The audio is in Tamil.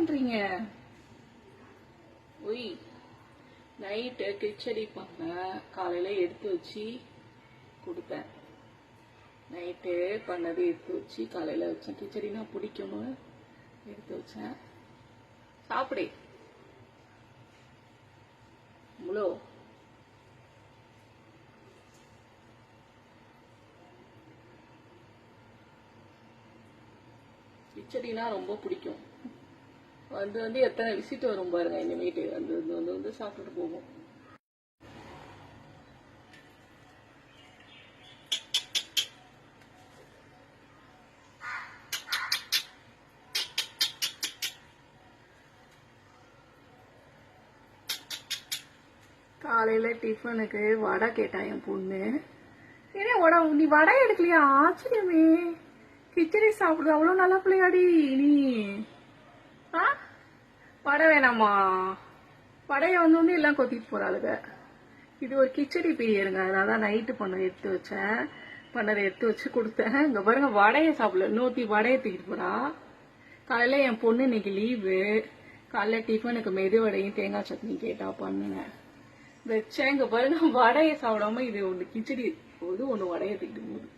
பண்றீங்க? ஒய், நைட்டு கிச்சடி பண்ணேன், காலையில எடுத்து வச்சு கொடுத்தேன். நைட்டு பண்ணது எடுத்து வச்சு காலையில வச்சேன். கிச்சடினா பிடிக்கும்னு எடுத்து வச்சேன். சாப்பிடு. முழு கிச்சடினா ரொம்ப பிடிக்கும். வந்து எத்தனை விசிட் வரும் பாருங்க. எங்க வீட்டுக்கு வந்து சாப்பிட்டுட்டு போவோம். காலையில டிஃபனுக்கு வடை கேட்டான் என் பொண்ணு. ஏன்னா வடை, நீ வடை எடுக்கலையா? ஆச்சரியமே, கிச்சடி சாப்பிடுது அவ்வளோ நல்லா பிள்ளையாடி நீ. ஆ, வடை வேணாமா? வடையை வந்து எல்லாம் கொத்திட்டு போறாளுங்க. இது ஒரு கிச்சடி பீரியருங்க, அதனால நைட்டு பண்ண எடுத்து வச்சேன். பண்ணதை எடுத்து வச்சு கொடுத்தேன். இங்க பாருங்க, வடையை சாப்பிடல, இன்னொருத்தி வடையை தூக்கிட்டு போறா. காலையில என் பொண்ணு இன்னைக்கு லீவு. காலைல டிஃபனுக்கு மெது வடையும் தேங்காய் சட்னி கேட்டா பண்ணுனேன், வச்சேன். இங்க பாருங்க, வடையை சாப்பிடாம இது ஒண்ணு கிச்சடி ஒண்ணு வடையை தூக்கிட்டு போகுது.